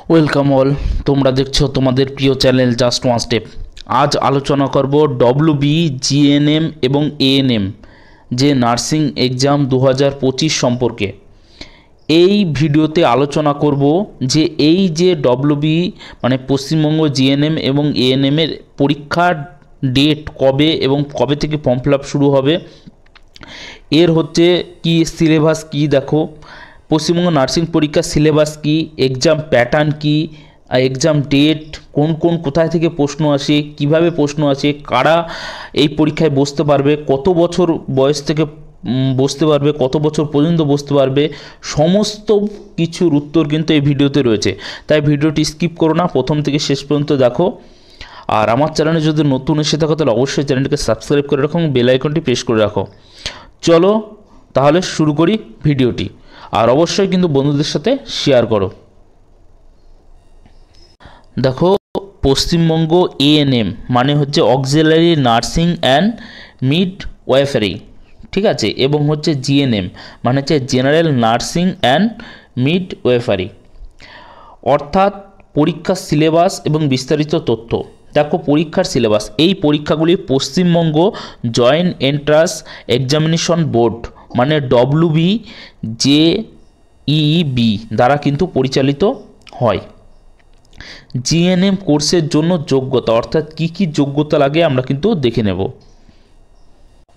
Welcome all. তোমরা দেখছো তোমাদের প্রিয় চ্যানেল জাস্ট ওয়ান স্টেপ। আজ আলোচনা করব ডব্লিউবি, জিএনএম এবং এএনএম যে নার্সিং এক্সাম 2025 সম্পর্কে। এই ভিডিওতে আলোচনা করব যে এই যে ডব্লিউবি মানে পশ্চিমবঙ্গ জিএনএম এবং এএনএমের পরীক্ষার ডেট কবে এবং কবে থেকে ফর্ম ফিল আপ শুরু হবে, এর হচ্ছে কি সিলেবাস কি, দেখো পশ্চিমবঙ্গ নার্সিং পরীক্ষার সিলেবাস কি, এক্সাম প্যাটার্ন কি, এক্সাম ডেট, কোন কোন কোথায় থেকে প্রশ্ন আসে, কিভাবে প্রশ্ন আসে, কারা এই পরীক্ষায় বসতে পারবে, কত বছর বয়স থেকে বসতে পারবে, কত বছর পর্যন্ত বসতে পারবে, সমস্ত কিছুর উত্তর কিন্তু এই ভিডিওতে রয়েছে। তাই ভিডিওটি স্কিপ করো না, প্রথম থেকে শেষ পর্যন্ত দেখো। আর আমার চ্যানেলে যদি নতুন এসে থাকো তাহলে অবশ্যই চ্যানেলটিকে সাবস্ক্রাইব করে রাখো এবং বেল আইকনটি প্রেস করে রাখো। চলো তাহলে শুরু করি ভিডিওটি, আর অবশ্যই কিন্তু বন্ধুদের সাথে শেয়ার করো। দেখো, পশ্চিমবঙ্গ এএনএম মানে হচ্ছে অক্সিলারি নার্সিং অ্যান্ড মিড ওয়াইফারি, ঠিক আছে, এবং হচ্ছে জিএনএম মানে হচ্ছে জেনারেল নার্সিং অ্যান্ড মিড ওয়াইফারি, অর্থাৎ পরীক্ষার সিলেবাস এবং বিস্তারিত তথ্য। দেখো পরীক্ষার সিলেবাস, এই পরীক্ষাগুলি Paschimbanga joint entrance examination board মানে ডব্লিউবি জেইবি দ্বারা কিন্তু পরিচালিত হয়। জিএনএম কোর্সের জন্য যোগ্যতা, অর্থাৎ কি কি যোগ্যতা লাগে আমরা কিন্তু দেখে নেব।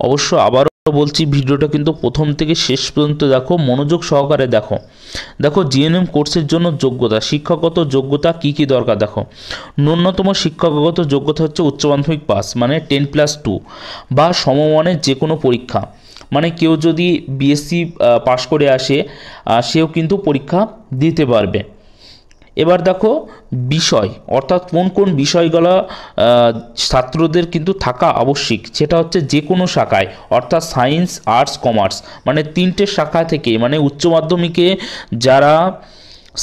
অবশ্য আবারও বলছি, ভিডিওটা কিন্তু প্রথম থেকে শেষ পর্যন্ত দেখো, মনোযোগ সহকারে দেখো। দেখো জিএনএম কোর্সের জন্য যোগ্যতা, শিক্ষাগত যোগ্যতা কি কি দরকার। দেখো ন্যূনতম শিক্ষাগত যোগ্যতা হচ্ছে উচ্চ মাধ্যমিক পাস মানে 10+2 বা সমমানের যে কোনো পরীক্ষা। মানে কেউ যদি বিএসসি পাশ করে আসে সেও কিন্তু পরীক্ষা দিতে পারবে। এবার দেখো বিষয়, অর্থাৎ কোন কোন বিষয়গুলো ছাত্রদের কিন্তু থাকা আবশ্যিক, সেটা হচ্ছে যে কোনো শাখায়, অর্থাৎ সায়েন্স, আর্টস, কমার্স মানে তিনটে শাখা থেকে, মানে উচ্চ মাধ্যমিকে যারা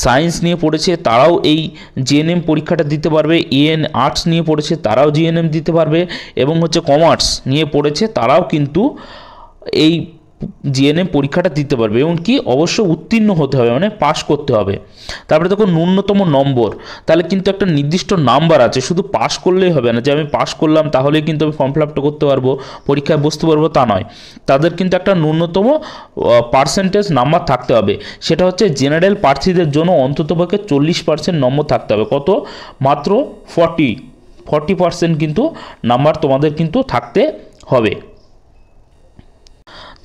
সায়েন্স নিয়ে পড়েছে তারাও এই জিএনএম পরীক্ষাটা দিতে পারবে, আর্টস নিয়ে পড়েছে তারাও জিএনএম দিতে পারবে, এবং হচ্ছে কমার্স নিয়ে পড়েছে তারাও কিন্তু এই জিএনএম পরীক্ষাটা দিতে পারবে, এবং কি অবশ্য উত্তীর্ণ হতে হবে মানে পাস করতে হবে। তারপরে দেখো ন্যূনতম নম্বর, তাহলে কিন্তু একটা নির্দিষ্ট নাম্বার আছে, শুধু পাস করলেই হবে না যে আমি পাস করলাম তাহলেই কিন্তু আমি ফর্ম ফিল আপটা করতে পারবো, পরীক্ষায় বসতে পারবো, তা নয়। তাদের কিন্তু একটা ন্যূনতম পার্সেন্টেজ নাম্বার থাকতে হবে। সেটা হচ্ছে জেনারেল প্রার্থীদের জন্য অন্ততপক্ষে 40% নম্বর থাকতে হবে। কত? মাত্র 40% কিন্তু নাম্বার তোমাদের কিন্তু থাকতে হবে।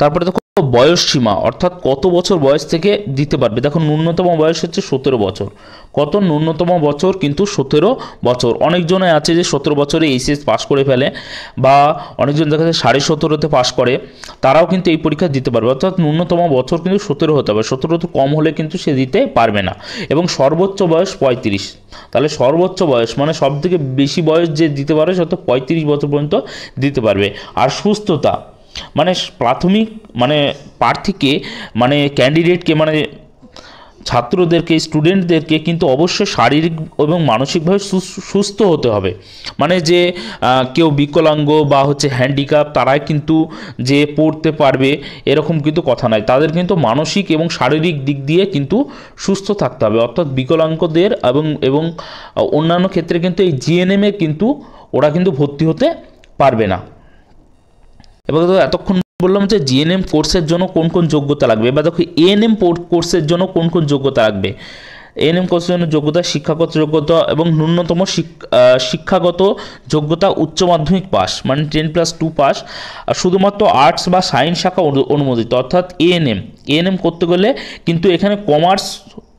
তারপরে দেখো বয়স সীমা, অর্থাৎ কত বছর বয়স থেকে দিতে পারবে। দেখো ন্যূনতম বয়স হচ্ছে 17 বছর। কত? ন্যূনতম বছর কিন্তু 17 বছর। অনেকজনে আছে যে 17 বছরে এইচএস পাস করে ফেলে, বা অনেকজন দেখা যায় 17.5-তে পাস করে, তারাও কিন্তু এই পরীক্ষা দিতে পারবে। অর্থাৎ ন্যূনতম বছর কিন্তু 17 হতে হবে, 17 কম হলে কিন্তু সে দিতে পারবে না। এবং সর্বোচ্চ বয়স 35। তাহলে সর্বোচ্চ বয়স মানে সব থেকে বেশি বয়স যে দিতে পারবে সে তো 35 বছর পর্যন্ত দিতে পারবে। আর সুস্থতা মানে প্রাথমিক মানে প্রার্থীকে মানে ক্যান্ডিডেটকে মানে ছাত্রদেরকে, স্টুডেন্টদেরকে কিন্তু অবশ্যই শারীরিক এবং মানসিকভাবে সুস্থ হতে হবে। মানে যে কেউ বিকলাঙ্গ বা হচ্ছে হ্যান্ডিক্যাপ তারাই কিন্তু যে পড়তে পারবে এরকম কিন্তু কথা নয়, তাদের কিন্তু মানসিক এবং শারীরিক দিক দিয়ে কিন্তু সুস্থ থাকতে হবে। অর্থাৎ বিকলাঙ্গদের এবং অন্যান্য ক্ষেত্রে কিন্তু এই জিএনএমে কিন্তু ওরা কিন্তু ভর্তি হতে পারবে না। এবার তো এতক্ষণ বললাম যে জিএনএম কোর্সের জন্য কোন কোন যোগ্যতা লাগবে। এবার দেখো এএনএম কোর্সের জন্য কোন কোন যোগ্যতা লাগবে। এএনএম কোর্সের জন্য যোগ্যতা, শিক্ষাগত যোগ্যতা এবং ন্যূনতম শিক্ষাগত যোগ্যতা উচ্চ মাধ্যমিক পাস মানে 10+2 পাস। আর শুধুমাত্র আর্টস বা সায়েন্স শাখা অনুমোদিত। অর্থাৎ এএনএম করতে গেলে কিন্তু এখানে কমার্স,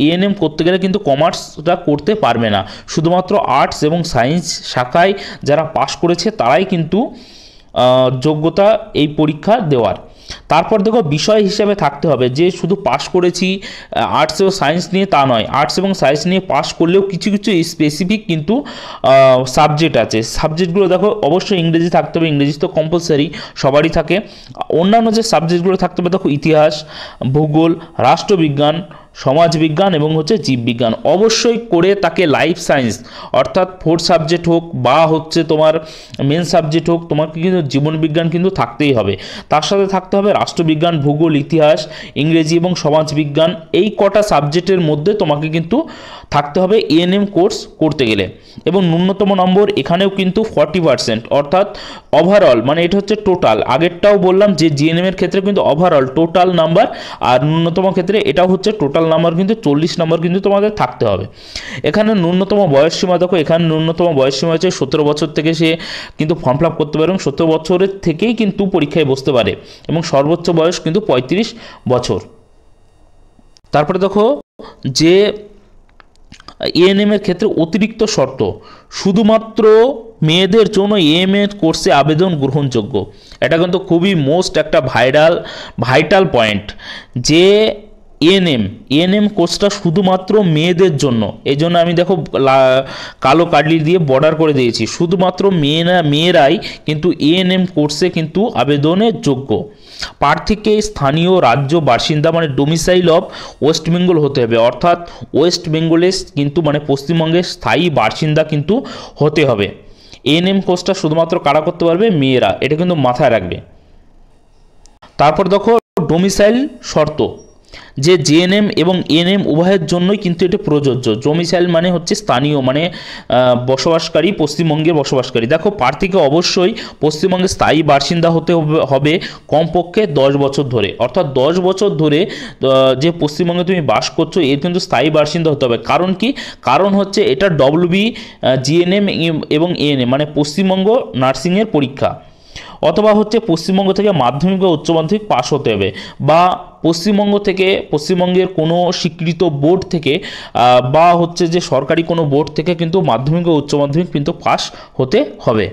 এএনএম করতে গেলে কিন্তু কমার্সটা করতে পারবে না, শুধুমাত্র আর্টস এবং সায়েন্স শাখায় যারা পাস করেছে তারাই কিন্তু যোগ্যতা এই পরীক্ষা দেওয়ার। তারপর দেখো বিষয় হিসেবে থাকতে হবে যে শুধু পাস করেছি আর্টস এবং সায়েন্স নিয়ে তা নয়, আর্টস এবং সায়েন্স নিয়ে পাস করলেও কিছু কিছু স্পেসিফিক কিন্তু সাবজেক্ট আছে। সাবজেক্টগুলো দেখো অবশ্যই ইংরেজি থাকতে হবে, ইংরেজি তো কম্পালসারি সবারই থাকে। অন্যান্য যে সাবজেক্টগুলো থাকতে হবে দেখো ইতিহাস, ভূগোল, রাষ্ট্রবিজ্ঞান, সমাজবিজ্ঞান এবং হচ্ছে জীববিজ্ঞান অবশ্যই করে তাকে লাইফ সায়েন্স অর্থাৎ 4 সাবজেক্ট হোক বা হচ্ছে তোমার মেন সাবজেক্ট হোক, তোমাকে কিন্তু জীবনবিজ্ঞান কিন্তু থাকতেই হবে। তার সাথে থাকতে হবে রাষ্ট্রবিজ্ঞান, ভূগোল, ইতিহাস, ইংরেজি এবং সমাজবিজ্ঞান। এই কটা সাবজেক্টের মধ্যে তোমাকে কিন্তু থাকতে হবে এএনএম কোর্স করতে গেলে। এবং ন্যূনতম নম্বর এখানেও কিন্তু 40%, অর্থাৎ ওভারঅল, মানে এটা হচ্ছে টোটাল। আগেরটাও বললাম যে জিএনএম এর ক্ষেত্রে কিন্তু ওভারঅল টোটাল নাম্বার, আর ন্যূনতম ক্ষেত্রে এটাও হচ্ছে টোটাল নাম্বার কিন্তু 40 নম্বর কিন্তু তোমাদের থাকতে হবে। এখানে ন্যূনতম বয়সসীমা দেখো, এখানে ন্যূনতম বয়সসীমা হচ্ছে 17 বছর থেকে সে কিন্তু ফর্ম ফিল আপ করতে পারে এবং 17 বছরের থেকেই কিন্তু পরীক্ষায় বসতে পারে এবং সর্বোচ্চ বয়স কিন্তু 35 বছর। তারপরে দেখো যে এএনএম এর ক্ষেত্রে অতিরিক্ত শর্ত, শুধুমাত্র মেয়েদের জন্য এএনএম কোর্সে আবেদন গ্রহণযোগ্য। এটা কিন্তু খুবই মোস্ট একটা ভাইটাল পয়েন্ট যে এএনএম কোর্সটা শুধুমাত্র মেয়েদের জন্য। এই জন্য আমি দেখো কালো কালি দিয়ে বর্ডার করে দিয়েছি, শুধুমাত্র মেয়েরাই কিন্তু এএনএম কোর্সে কিন্তু আবেদনের যোগ্য। প্রার্থীকে স্থানীয় রাজ্য বাসিন্দা মানে ডোমিসাইল অফ ওয়েস্ট বেঙ্গল হতে হবে, অর্থাৎ ওয়েস্ট বেঙ্গলে কিন্তু মানে পশ্চিমবঙ্গের স্থায়ী বাসিন্দা কিন্তু হতে হবে। এএনএম কোর্সটা শুধুমাত্র কারা করতে পারবে? মেয়েরা, এটা কিন্তু মাথায় রাখবে। তারপর দেখো ডোমিসাইল শর্ত, যে জিএনএম এবং এএনএম উভয়ের জন্যই কিন্তু এটা প্রযোজ্য। ডোমিসাইল মানে হচ্ছে স্থানীয়, মানে বসবাসকারী, পশ্চিমবঙ্গের বসবাসকারী। দেখো প্রার্থীকে অবশ্যই পশ্চিমবঙ্গের স্থায়ী বাসিন্দা হতে হবে কমপক্ষে 10 বছর ধরে, অর্থাৎ 10 বছর ধরে যে পশ্চিমবঙ্গে তুমি বাস করছো এর কিন্তু স্থায়ী বাসিন্দা হতে হবে। কারণ কি? কারণ হচ্ছে এটা ডব্লিউবি, জিএনএম এবং এএনএম মানে পশ্চিমবঙ্গ নার্সিংয়ের পরীক্ষা, অথবা হচ্ছে পশ্চিমবঙ্গ থেকে মাধ্যমিক বা উচ্চ মাধ্যমিক পাস হতে হবে, বা পশ্চিমবঙ্গের কোনো স্বীকৃত বোর্ড থেকে বা হচ্ছে যে সরকারি কোনো বোর্ড থেকে কিন্তু মাধ্যমিক ও উচ্চ মাধ্যমিক কিন্তু পাস হতে হবে।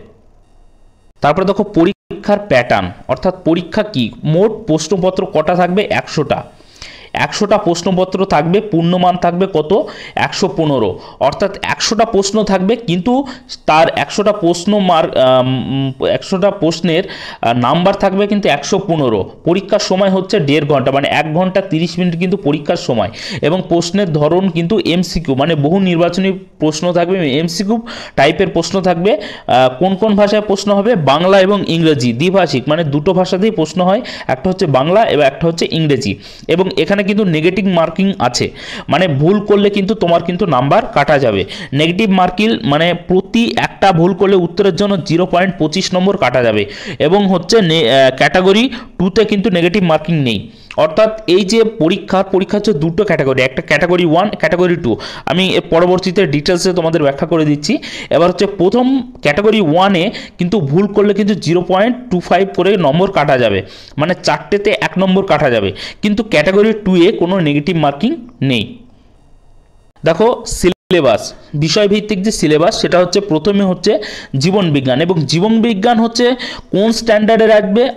তারপরে দেখো পরীক্ষার প্যাটার্ন, অর্থাৎ পরীক্ষা কি, মোট প্রশ্নপত্র কটা থাকবে? 100টা প্রশ্নপত্র থাকবে, পূর্ণমান থাকবে কত? 115, অর্থাৎ 100টা প্রশ্ন থাকবে, কিন্তু তার 100টা প্রশ্নের নাম্বার থাকবে কিন্তু 115। পরীক্ষার সময় হচ্ছে 1.5 ঘন্টা, মানে 1 ঘন্টা 30 মিনিট কিন্তু পরীক্ষার সময়। এবং প্রশ্নের ধরন কিন্তু এমসিকিউ, মানে বহু নির্বাচনী প্রশ্ন থাকবে, এমসিকিউ টাইপের প্রশ্ন থাকবে। কোন কোন ভাষায় প্রশ্ন হবে? বাংলা এবং ইংরেজি, দ্বিভাষিক, মানে দুটো ভাষাতেই প্রশ্ন হয়, একটা হচ্ছে বাংলা এবং একটা হচ্ছে ইংরেজি। এবং এখানে কিন্তু নেগেটিভ মার্কিং আছে, মানে ভুল করলে কিন্তু তোমার কিন্তু নাম্বার কাটা যাবে। নেগেটিভ মার্কিং মানে প্রতি একটা ভুল করলে উত্তরের জন্য 0.25 নম্বর কাটা যাবে। এবং হচ্ছে ক্যাটাগরি 2তে কিন্তু নেগেটিভ মার্কিং নেই। অর্থাৎ এই যে পরীক্ষা হচ্ছে দুটো ক্যাটাগরি, একটা ক্যাটাগরি 1, ক্যাটাগরি 2। আমি এর পরবর্তীতে ডিটেলসে তোমাদের ব্যাখ্যা করে দিচ্ছি। এবার হচ্ছে প্রথম ক্যাটাগরি 1-এ কিন্তু ভুল করলে কিন্তু 0.25 করে নম্বর কাটা যাবে, মানে 4টেতে 1 নম্বর কাটা যাবে। কিন্তু ক্যাটাগরি 2-এ কোনো নেগেটিভ মার্কিং নেই। দেখো সিলেবাস, বিষয়ভিত্তিক যে সিলেবাস সেটা হচ্ছে প্রথমে হচ্ছে জীবনবিজ্ঞান, এবং জীবনবিজ্ঞান হচ্ছে কোন স্ট্যান্ডার্ডে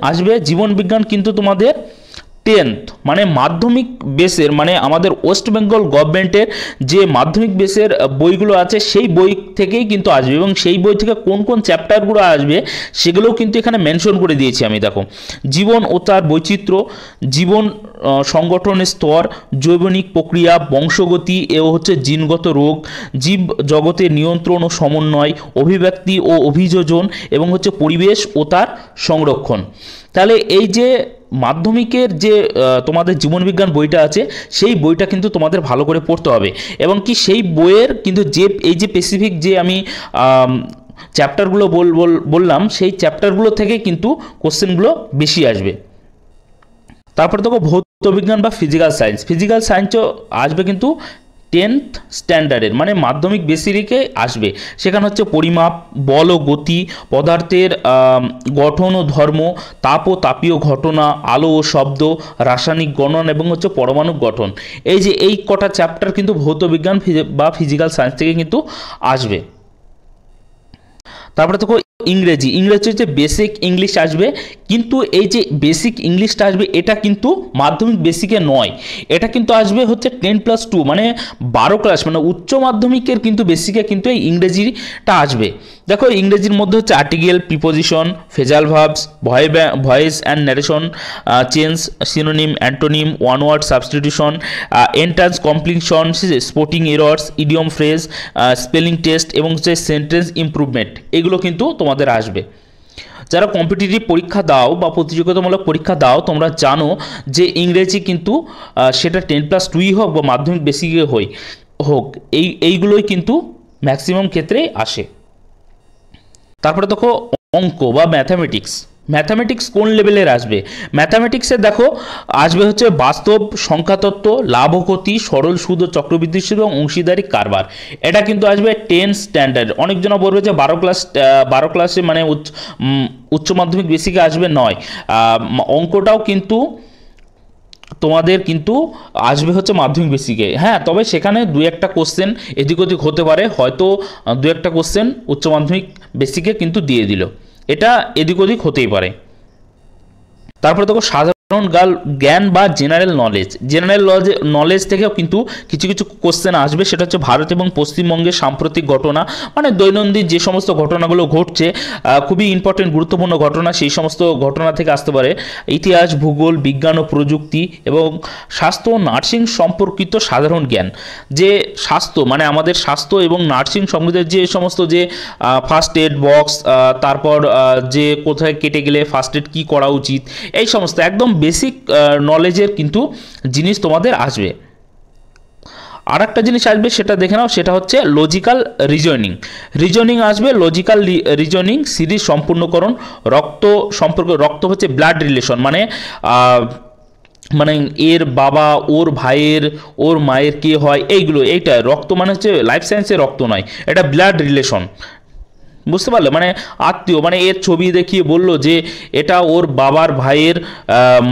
আসবে? জীবনবিজ্ঞান কিন্তু তোমাদের 10th মানে মাধ্যমিক বেসের, মানে আমাদের ওয়েস্ট বেঙ্গল গভর্নমেন্টের যে মাধ্যমিক বেসের বইগুলো আছে সেই বই থেকেই কিন্তু আসবে। এবং সেই বই থেকে কোন কোন চ্যাপ্টারগুলো আসবে সেগুলোও কিন্তু এখানে মেনশন করে দিয়েছি আমি। দেখো জীবন ও তার বৈচিত্র্য, জীবন সংগঠনের স্তর, জৈবনিক প্রক্রিয়া, বংশগতি ও হচ্ছে জিনগত রোগ, জীব জগতের নিয়ন্ত্রণ ও সমন্বয়, অভিব্যক্তি ও অভিযোজন, এবং হচ্ছে পরিবেশ ও তার সংরক্ষণ। তাহলে এই যে মাধ্যমিকের যে তোমাদের জীবনবিজ্ঞান বইটা আছে সেই বইটা কিন্তু তোমাদের ভালো করে পড়তে হবে। এবং কি সেই বইয়ের কিন্তু এই যে স্পেসিফিক যে আমি চ্যাপ্টারগুলো বললাম সেই চ্যাপ্টারগুলো থেকে কিন্তু কোশ্চেনগুলো বেশি আসবে। তারপরে দেখো ভৌত বিজ্ঞান বা ফিজিক্যাল সায়েন্সও আসবে কিন্তু 10th স্ট্যান্ডার্ডের, মানে মাধ্যমিক বেসিকে আসবে। সেখানে হচ্ছে পরিমাপ, বল ও গতি, পদার্থের গঠন ও ধর্ম, তাপ ও তাপীয় ঘটনা, আলো ও শব্দ, রাসায়নিক গণন এবং হচ্ছে পরমাণু গঠন। এই কটা চ্যাপ্টার কিন্তু ভৌত বিজ্ঞান বা ফিজিক্যাল সায়েন্স থেকে কিন্তু আসবে। তারপরে দেখো ইংরেজি হচ্ছে বেসিক ইংলিশ আসবে, কিন্তু এই যে বেসিক ইংলিশটা আসবে এটা কিন্তু মাধ্যমিক বেসিকে নয়, এটা কিন্তু আসবে হচ্ছে 10+2 মানে 12 ক্লাস, মানে উচ্চ মাধ্যমিকের কিন্তু বেসিকে কিন্তু এই ইংরেজিটা আসবে। দেখো ইংরেজির মধ্যে হচ্ছে article, preposition, phrasal verbs, voice and narration, change, synonym, antonym, one word substitution, entrance completion, spotting errors, idiom phrase, spelling test এবং হচ্ছে সেন্টেন্স ইমপ্রুভমেন্ট, এগুলো কিন্তু তোমাদের আসবে। যারা কম্পিটিটিভ পরীক্ষা দাও বা প্রতিযোগিতামূলক পরীক্ষা দাও তোমরা জানো যে ইংরেজি কিন্তু সেটা 10+2 হোক বা মাধ্যমিক বেসিকে হোক এইগুলোই কিন্তু ম্যাক্সিমাম ক্ষেত্রে আসে। তারপরে দেখো অঙ্ক বা ম্যাথামেটিক্স কোন লেভেলের আসবে? ম্যাথামেটিক্সে দেখো আসবে হচ্ছে বাস্তব, সংখ্যাতত্ত্ব, লাভ ও ক্ষতি, সরল সুদ ও চক্রবৃদ্ধি সুদ এবং অংশীদারি কারবার, এটা কিন্তু আসবে 10 স্ট্যান্ডার্ড। অনেকজনা বলবে যে 12 ক্লাসে মানে উচ্চ মাধ্যমিক বেসিকে আসবে, নয়, অঙ্কটাও কিন্তু তোমাদের কিন্তু আসবে হচ্ছে মাধ্যমিক বেসিকে। হ্যাঁ, তবে সেখানে দু একটা কোশ্চেন এদিক ওদিক হতে পারে, হয়তো দু একটা কোশ্চেন উচ্চ মাধ্যমিক বেসিকে কিন্তু দিয়ে দিল, এটা এদিক ওদিক হতেই পারে। তারপরে দেখো সাধারণ জ্ঞান বা জেনারেল নলেজ থেকেও কিন্তু কিছু কিছু কোশ্চেন আসবে, সেটা হচ্ছে ভারত এবং পশ্চিমবঙ্গের সাম্প্রতিক ঘটনা, মানে দৈনন্দিন যে সমস্ত ঘটনাগুলো ঘটছে, খুবই ইম্পর্টেন্ট গুরুত্বপূর্ণ ঘটনা, সেই সমস্ত ঘটনা থেকে আসতে পারে। ইতিহাস, ভূগোল, বিজ্ঞান ও প্রযুক্তি এবং স্বাস্থ্য ও নার্সিং সম্পর্কিত সাধারণ জ্ঞান, যে স্বাস্থ্য মানে আমাদের স্বাস্থ্য এবং নার্সিং সম্বন্ধে যে সমস্ত যে ফার্স্ট এড বক্স, তারপর যে কোথায় কেটে গেলে ফার্স্ট এড কী করা উচিত, এই সমস্ত একদম বেসিক নলেজের কিন্তু জিনিস তোমাদের আসবে। আর একটা জিনিস আসবে সেটা দেখে নাও, সেটা হচ্ছে লজিক্যাল রিজনিং আসবে। লজিক্যাল রিজনিং, সিরিজ সম্পূর্ণকরণ, রক্ত হচ্ছে ব্লাড রিলেশন, মানে এর বাবা ওর ভাইয়ের ওর মায়ের কে হয়, এইটা রক্ত মানে হচ্ছে লাইফ সায়েন্সের রক্ত নয়, এটা ব্লাড রিলেশন, বুঝতে পারলে, মানে আত্মীয়, মানে এর ছবি দেখিয়ে বলল যে এটা ওর বাবার ভাইয়ের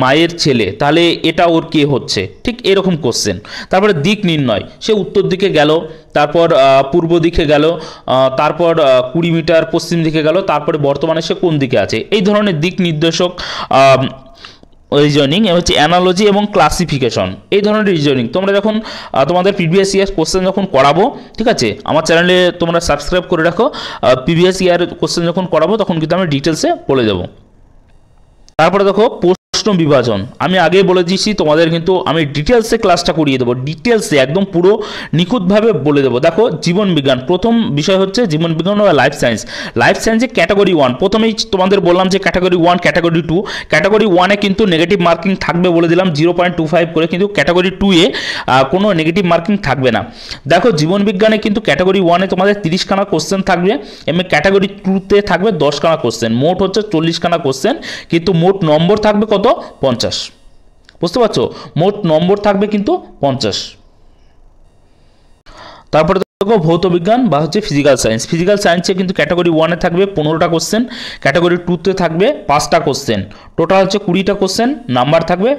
মায়ের ছেলে, তাহলে এটা ওর কে হচ্ছে, ঠিক এরকম কোশ্চেন। তারপরে দিক নির্ণয়, সে উত্তর দিকে গেল, তারপর পূর্ব দিকে গেল, তারপর 20 মিটার পশ্চিম দিকে গেল, তারপরে বর্তমানে সে কোন দিকে আছে, এই ধরনের দিক নির্দেশক রিজনিং হচ্ছে অ্যানালজি এবং ক্লাসিফিকেশন, এই ধরনের রিজনিং তোমরা যখন তোমাদের প্রিভিয়াস ইয়ার কোশ্চেন যখন করাবো, ঠিক আছে, আমার চ্যানেলে তোমরা সাবস্ক্রাইব করে রাখো, প্রিভিয়াস ইয়ার কোশ্চেন যখন করাবো তখন কিন্তু আমি ডিটেলসে বলে দেবো। তারপরে দেখো প্রশ্ন বিভাজন, আমি আগেই বলে দিয়েছি তোমাদের কিন্তু আমি ডিটেলসে ক্লাসটা করিয়ে দেবো, ডিটেলসে একদম পুরো নিখুঁতভাবে বলে দেবো। দেখো জীবন বিজ্ঞান, প্রথম বিষয় হচ্ছে জীবন বিজ্ঞান বা লাইফ সায়েন্সে ক্যাটাগরি 1, প্রথমেই তোমাদের বললাম যে ক্যাটাগরি 1 ক্যাটাগরি 2, ক্যাটাগরি 1-এ কিন্তু নেগেটিভ মার্কিং থাকবে বলে দিলাম 0.25 করে, কিন্তু ক্যাটাগরি 2-এ কোনো নেগেটিভ মার্কিং থাকবে না। দেখো জীবন বিজ্ঞানে কিন্তু ক্যাটাগরি 1-এ তোমাদের 30খানা কোশ্চেন থাকবে এবং ক্যাটাগরি 2-তে থাকবে 10খানা কোশ্চেন, মোট হচ্ছে 40খানা কোশ্চেন, কিন্তু মোট নম্বর থাকবে কত? 50। বুঝতে পারছো, মোট নম্বর থাকবে কিন্তু 50। তারপরে দেখো ভৌত বিজ্ঞান বা হচ্ছে ফিজিক্যাল সায়েন্সে কিন্তু ক্যাটাগরি 1-এ থাকবে 15টা কোশ্চেন, ক্যাটাগরি 2-তে থাকবে 5টা কোশ্চেন, টোটাল হচ্ছে 20টা কোশ্চেন, নাম্বার থাকবে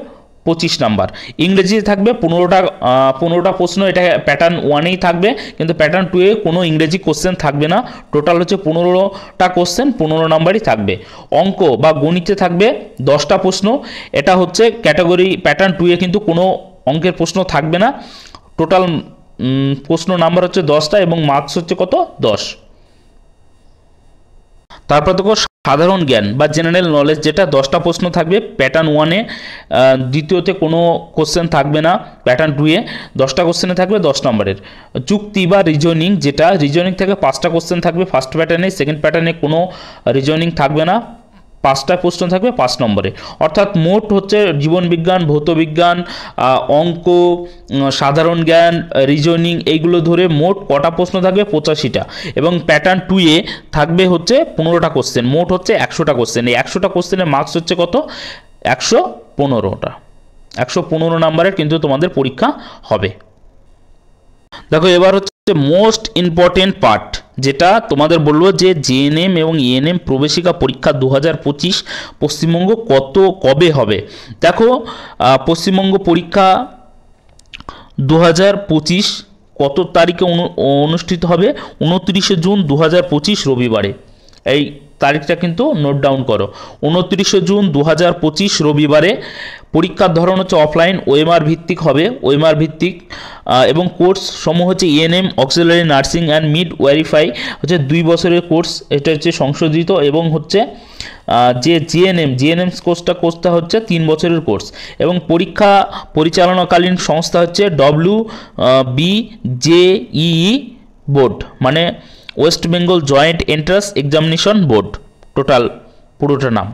25 নাম্বার। ইংরেজিতে থাকবে 15টা প্রশ্ন, এটা প্যাটার্ন 1-এই থাকবে, কিন্তু প্যাটার্ন 2-এ কোনো ইংরেজি কোশ্চেন থাকবে না, টোটাল হচ্ছে 15টা কোশ্চেন, 15 নাম্বারই থাকবে। অঙ্ক বা গণিতে থাকবে 10টা প্রশ্ন, এটা হচ্ছে ক্যাটাগরি প্যাটার্ন 2-এ কিন্তু কোনো অঙ্কের প্রশ্ন থাকবে না, টোটাল প্রশ্ন নাম্বার হচ্ছে 10টা এবং মার্কস হচ্ছে কত? 10। তারপর দেখো সাধারণ জ্ঞান বা জেনারেল নলেজ, যেটা 10টা প্রশ্ন থাকবে প্যাটার্ন 1-এ, দ্বিতীয়তে কোনো কোশ্চেন থাকবে না, প্যাটার্ন 2-এ 10টা কোশ্চেনে থাকবে 10 নম্বরের। যুক্তি বা রিজনিং, যেটা রিজনিং থেকে 5টা কোশ্চেন থাকবে ফার্স্ট প্যাটার্নে, সেকেন্ড প্যাটার্নে কোনো রিজনিং থাকবে না, 5টা প্রশ্ন থাকবে 5 নম্বরে। অর্থাৎ মোট হচ্ছে জীবনবিজ্ঞান, ভৌতবিজ্ঞান, অঙ্ক, সাধারণ জ্ঞান, রিজনিং, এইগুলো ধরে মোট কটা প্রশ্ন থাকবে? 85টা। এবং প্যাটার্ন 2-এ থাকবে হচ্ছে 15টা কোশ্চেন, মোট হচ্ছে 100টা কোশ্চেন। এই 100টা কোশ্চেনের মার্কস হচ্ছে কত? 115টা। 115 নাম্বারের কিন্তু তোমাদের পরীক্ষা হবে। দেখো এবার হচ্ছে মোস্ট ইম্পর্টেন্ট পার্ট, যেটা তোমাদের বলবো যে জেএনএম এবং ইএনএম প্রবেশিকা পরীক্ষা 2025 পশ্চিমবঙ্গ কবে হবে। দেখো পশ্চিমবঙ্গ পরীক্ষা 2025 কত তারিখে অনুষ্ঠিত হবে? 29শে জুন 2025 রবিবারে। এই তারিখটা কিন্তু নোট ডাউন করো। 29 জুন 2025 রবিবারে। পরীক্ষার ধরন হচ্ছে অফলাইন, ওএমআর ভিত্তিক হবে, ওএমআর ভিত্তিক, এবং কোর্স সমূহ হচ্ছে ANM, auxiliary nursing and midwifery হচ্ছে 2 বছরের কোর্স, এটা হচ্ছে সংশোধিত, এবং হচ্ছে যে জিএনএম কোর্সটা হচ্ছে 3 বছরের কোর্স, এবং পরীক্ষা পরিচালনাকালীন সংস্থা হচ্ছে WBJEE বোর্ড, মানে West Bengal joint entrance examination board, total পুরোটা নাম।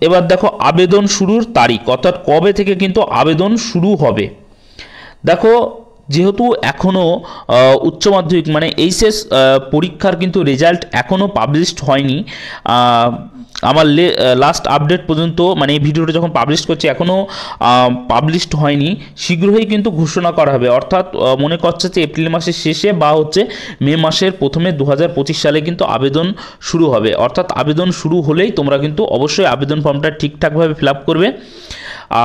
এবার দেখো আবেদন শুরুর তারিখ, অর্থাৎ কবে থেকে কিন্তু আবেদন শুরু হবে। দেখো যেহেতু এখনও উচ্চ মাধ্যমিক মানে এইচএস পরীক্ষার কিন্তু রেজাল্ট এখনও পাবলিশড হয়নি, আমার লাস্ট আপডেট পর্যন্ত মানে এই ভিডিওটা যখন পাবলিশ করছি এখনও পাবলিশড হয়নি, শীঘ্রই কিন্তু ঘোষণা করা হবে, অর্থাৎ মনে করছে যে এপ্রিল মাসের শেষে বা হচ্ছে মে মাসের প্রথমে 2025 সালে কিন্তু আবেদন শুরু হবে। অর্থাৎ আবেদন শুরু হলেই তোমরা কিন্তু অবশ্যই আবেদন ফর্মটা ঠিকঠাকভাবে ফিল আপ করবে।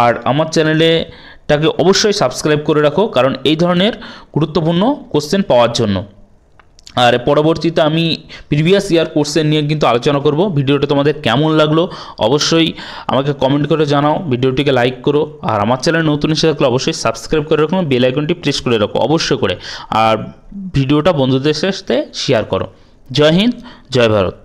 আর আমার চ্যানেলেটাকে অবশ্যই সাবস্ক্রাইব করে রাখো, কারণ এই ধরনের গুরুত্বপূর্ণ কোশ্চেন পাওয়ার জন্য। আর পরবর্তীতে আমি প্রিভিয়াস ইয়ার কোর্সের নিয়ে কিন্তু আলোচনা করব। ভিডিওটা তোমাদের কেমন লাগলো অবশ্যই আমাকে কমেন্ট করে জানাও, ভিডিওটিকে লাইক করো, আর আমার চ্যানেল নতুন এসে থাকলে অবশ্যই সাবস্ক্রাইব করে রাখো, বেল আইকনটি প্রেস করে রাখো অবশ্যই করে, আর ভিডিওটা বন্ধুদের সাথে শেয়ার করো। জয় হিন্দ, জয় ভারত।